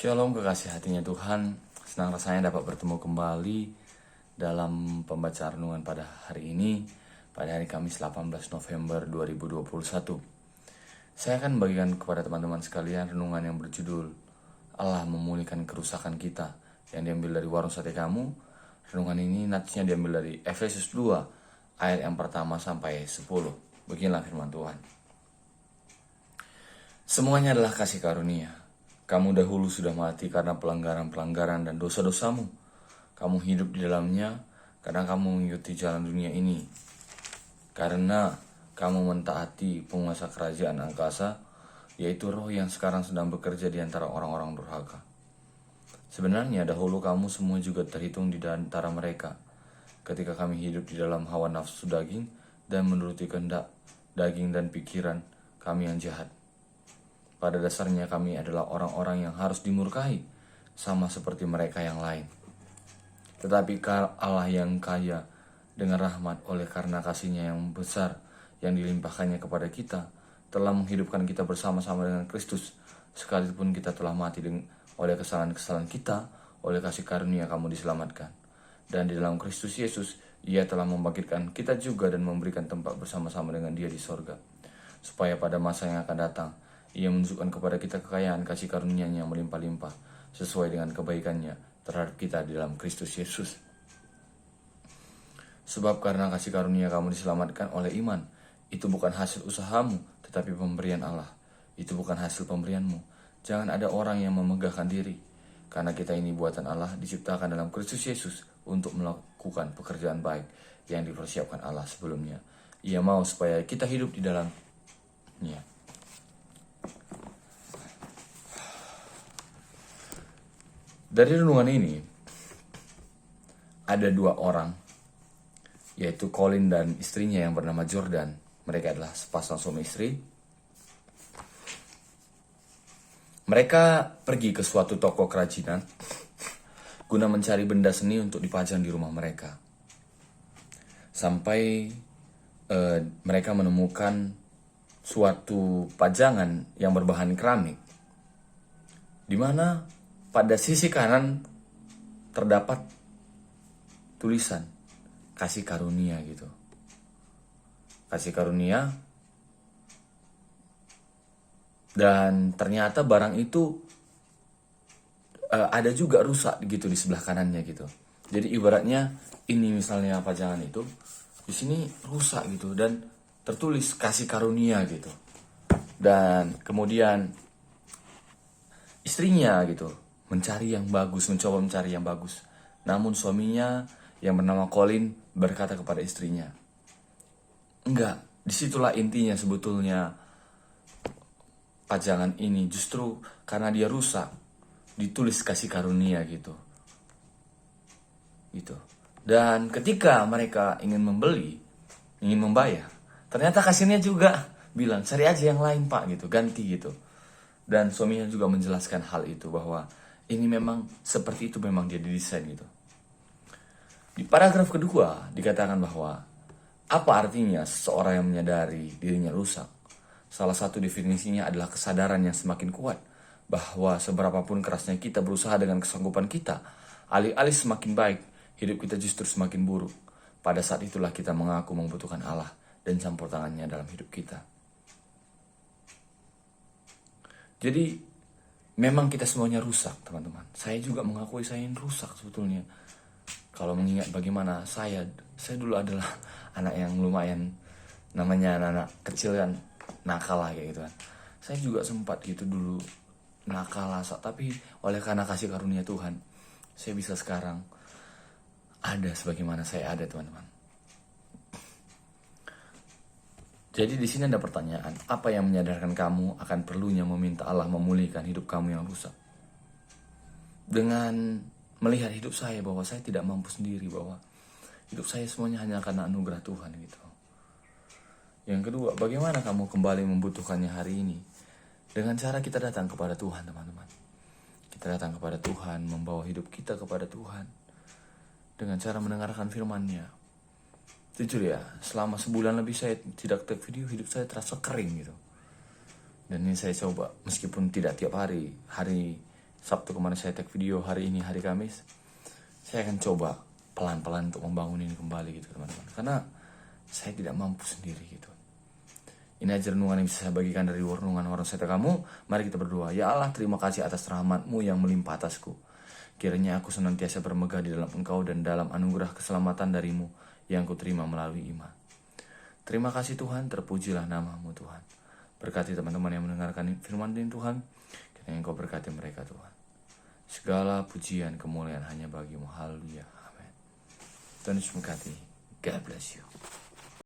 Shalom kekasih hatinya Tuhan, senang rasanya dapat bertemu kembali dalam pembacaan renungan pada hari ini, pada hari Kamis 18 November 2021. Saya akan membagikan kepada teman-teman sekalian renungan yang berjudul Allah memulihkan kerusakan kita, yang diambil dari Warung Sate Kamu. Renungan ini natsnya diambil dari Efesus 2 ayat yang pertama sampai 10. Beginilah firman Tuhan. Semuanya adalah kasih karunia. Kamu dahulu sudah mati karena pelanggaran-pelanggaran dan dosa-dosamu. Kamu hidup di dalamnya karena kamu mengikuti jalan dunia ini. Karena kamu mentaati penguasa kerajaan angkasa, yaitu roh yang sekarang sedang bekerja di antara orang-orang durhaka. Sebenarnya dahulu kamu semua juga terhitung di antara mereka, ketika kami hidup di dalam hawa nafsu daging dan menuruti kehendak daging dan pikiran kami yang jahat. Pada dasarnya kami adalah orang-orang yang harus dimurkahi, sama seperti mereka yang lain. Tetapi Allah yang kaya dengan rahmat oleh karena kasih-Nya yang besar yang dilimpahkannya kepada kita, telah menghidupkan kita bersama-sama dengan Kristus, sekalipun kita telah mati oleh kesalahan-kesalahan kita, oleh kasih karunia kamu diselamatkan. Dan di dalam Kristus Yesus, Ia telah membangkitkan kita juga dan memberikan tempat bersama-sama dengan Dia di sorga, supaya pada masa yang akan datang, Ia menunjukkan kepada kita kekayaan kasih karunia-Nya yang melimpah-limpah sesuai dengan kebaikan-Nya terhadap kita di dalam Kristus Yesus. Sebab karena kasih karunia kamu diselamatkan oleh iman, itu bukan hasil usahamu, tetapi pemberian Allah. Itu bukan hasil pemberianmu. Jangan ada orang yang memegahkan diri, karena kita ini buatan Allah, diciptakan dalam Kristus Yesus untuk melakukan pekerjaan baik yang dipersiapkan Allah sebelumnya. Ia mau supaya kita hidup di dalamnya. Dari renungan ini, ada dua orang, yaitu Colin dan istrinya yang bernama Jordan. Mereka adalah sepasang suami istri. Mereka pergi ke suatu toko kerajinan guna mencari benda seni untuk dipajang di rumah mereka. Sampai mereka menemukan suatu pajangan yang berbahan keramik, di mana pada sisi kanan terdapat tulisan kasih karunia gitu. Kasih karunia. Dan ternyata barang itu ada juga rusak gitu di sebelah kanannya gitu. Jadi ibaratnya ini misalnya pajangan itu, di sini rusak gitu dan tertulis kasih karunia gitu. Dan kemudian istrinya gitu mencari yang bagus, mencoba mencari yang bagus. Namun suaminya yang bernama Colin berkata kepada istrinya, enggak, disitulah intinya sebetulnya pajangan ini. Justru karena dia rusak, ditulis kasih karunia gitu. Dan ketika mereka ingin membeli, ingin membayar, ternyata kasirnya juga bilang, cari aja yang lain pak gitu, ganti gitu. Dan suaminya juga menjelaskan hal itu, bahwa ini memang seperti itu, memang dia didesain gitu. Di paragraf kedua dikatakan bahwa apa artinya seseorang yang menyadari dirinya rusak? Salah satu definisinya adalah kesadaran yang semakin kuat bahwa seberapapun kerasnya kita berusaha dengan kesanggupan kita, alih-alih semakin baik, hidup kita justru semakin buruk. Pada saat itulah kita mengaku membutuhkan Allah dan campur tangannya dalam hidup kita. Jadi memang kita semuanya rusak, teman-teman. Saya juga mengakui saya yang rusak sebetulnya. Kalau mengingat bagaimana saya dulu adalah anak yang lumayan, namanya anak kecil kan, nakal lah kayak gitu kan. Saya juga sempat gitu dulu nakal, tapi oleh karena kasih karunia Tuhan, saya bisa sekarang ada sebagaimana saya ada, teman-teman. Jadi di sini ada pertanyaan, apa yang menyadarkan kamu akan perlunya meminta Allah memulihkan hidup kamu yang rusak? Dengan melihat hidup saya bahwa saya tidak mampu sendiri, bahwa hidup saya semuanya hanya karena anugerah Tuhan gitu. Yang kedua, bagaimana kamu kembali membutuhkannya hari ini? Dengan cara kita datang kepada Tuhan, teman-teman. Kita datang kepada Tuhan, membawa hidup kita kepada Tuhan dengan cara mendengarkan firman-Nya. Jujur ya, selama sebulan lebih saya tidak take video, hidup saya terasa kering gitu. Dan ini saya coba, meskipun tidak tiap hari Sabtu kemarin saya take video, hari ini hari Kamis. Saya akan coba pelan-pelan untuk membangun ini kembali gitu teman-teman. Karena saya tidak mampu sendiri gitu. Ini aja renungan yang bisa saya bagikan dari renungan Warung Setia Kamu. Mari kita berdoa. Ya Allah, terima kasih atas rahmat-Mu yang melimpah atasku. Kiranya aku senantiasa bermegah di dalam Engkau dan dalam anugerah keselamatan dari-Mu yang kuterima melalui iman. Terima kasih Tuhan, terpujilah nama-Mu Tuhan. Berkati teman-teman yang mendengarkan firman Tuhan. Kiranya Engkau berkati mereka Tuhan. Segala pujian kemuliaan hanya bagi-Mu. Haleluya. Amin. Tuhan Yesus memberkati. God bless you.